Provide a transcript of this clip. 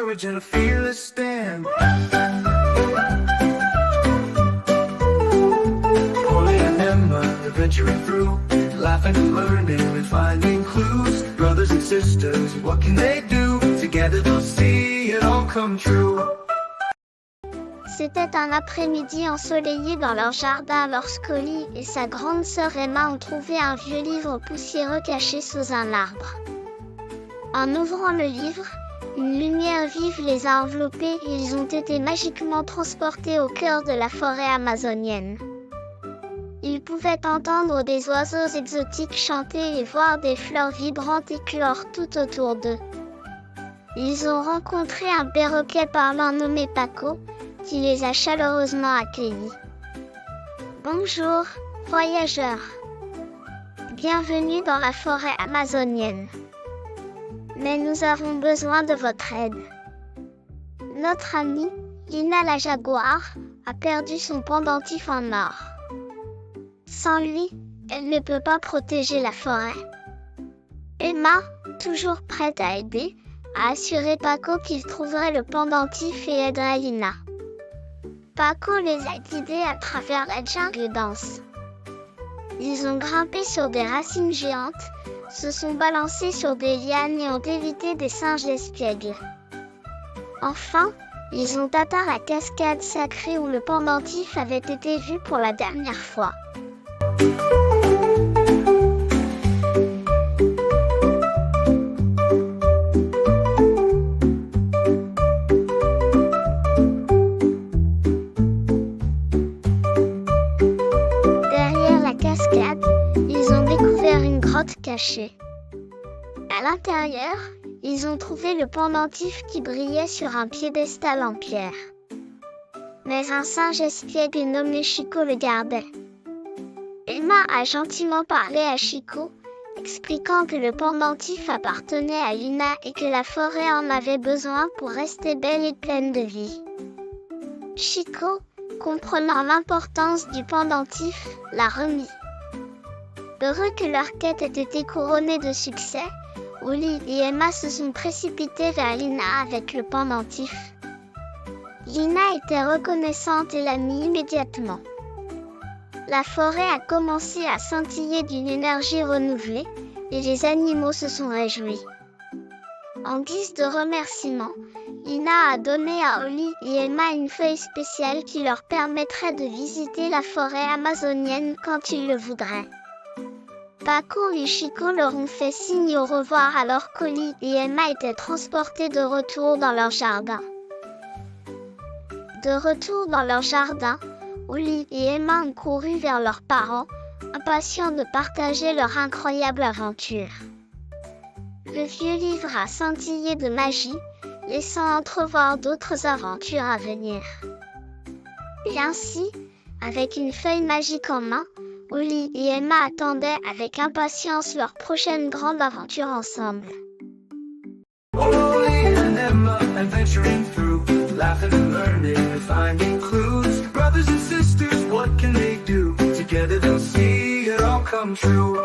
courage and a fearless stand. Polly and Emma adventuring through, laughing and learning and finding clues. Brothers and sisters, what can they do? Together they'll see it all come true. C'était un après-midi ensoleillé dans leur jardin lorsque Holly et sa grande sœur Emma ont trouvé un vieux livre poussiéreux caché sous un arbre. En ouvrant le livre, une lumière vive les a enveloppés et ils ont été magiquement transportés au cœur de la forêt amazonienne. Ils pouvaient entendre des oiseaux exotiques chanter et voir des fleurs vibrantes éclore tout autour d'eux. Ils ont rencontré un perroquet parlant nommé Paco, qui les a chaleureusement accueillis. Bonjour, voyageurs. Bienvenue dans la forêt amazonienne. Mais nous avons besoin de votre aide. Notre amie, Lina la jaguar, a perdu son pendentif en or. Sans lui, elle ne peut pas protéger la forêt. Emma, toujours prête à aider, a assuré Paco qu'il trouverait le pendentif et aiderait Lina. Paco les a guidés à travers la jungle dense. Ils ont grimpé sur des racines géantes, se sont balancés sur des lianes et ont évité des singes espiègles. Enfin, ils ont atteint la cascade sacrée où le pendentif avait été vu pour la dernière fois. Ils ont découvert une grotte cachée. À l'intérieur, ils ont trouvé le pendentif qui brillait sur un piédestal en pierre. Mais un singe espiègle nommé Chico le gardait. Emma a gentiment parlé à Chico, expliquant que le pendentif appartenait à Lina et que la forêt en avait besoin pour rester belle et pleine de vie. Chico, comprenant l'importance du pendentif, l'a remis. Heureux que leur quête ait été couronnée de succès, Holly et Emma se sont précipités vers Lina avec le pendentif. Lina était reconnaissante et l'a mis immédiatement. La forêt a commencé à scintiller d'une énergie renouvelée et les animaux se sont réjouis. En guise de remerciement, Lina a donné à Holly et Emma une feuille spéciale qui leur permettrait de visiter la forêt amazonienne quand ils le voudraient. Paco et Chico leur ont fait signe au revoir alors qu'Holly et Emma étaient transportés de retour dans leur jardin. De retour dans leur jardin, Holly et Emma ont couru vers leurs parents, impatients de partager leur incroyable aventure. Le vieux livre a scintillé de magie, laissant entrevoir d'autres aventures à venir. Et ainsi, avec une feuille magique en main, Holly et Emma attendaient avec impatience leur prochaine grande aventure ensemble. Polly and Emma adventuring through, laughing and learning and finding clues. Brothers and sisters, what can they do? Together they'll see it all come true.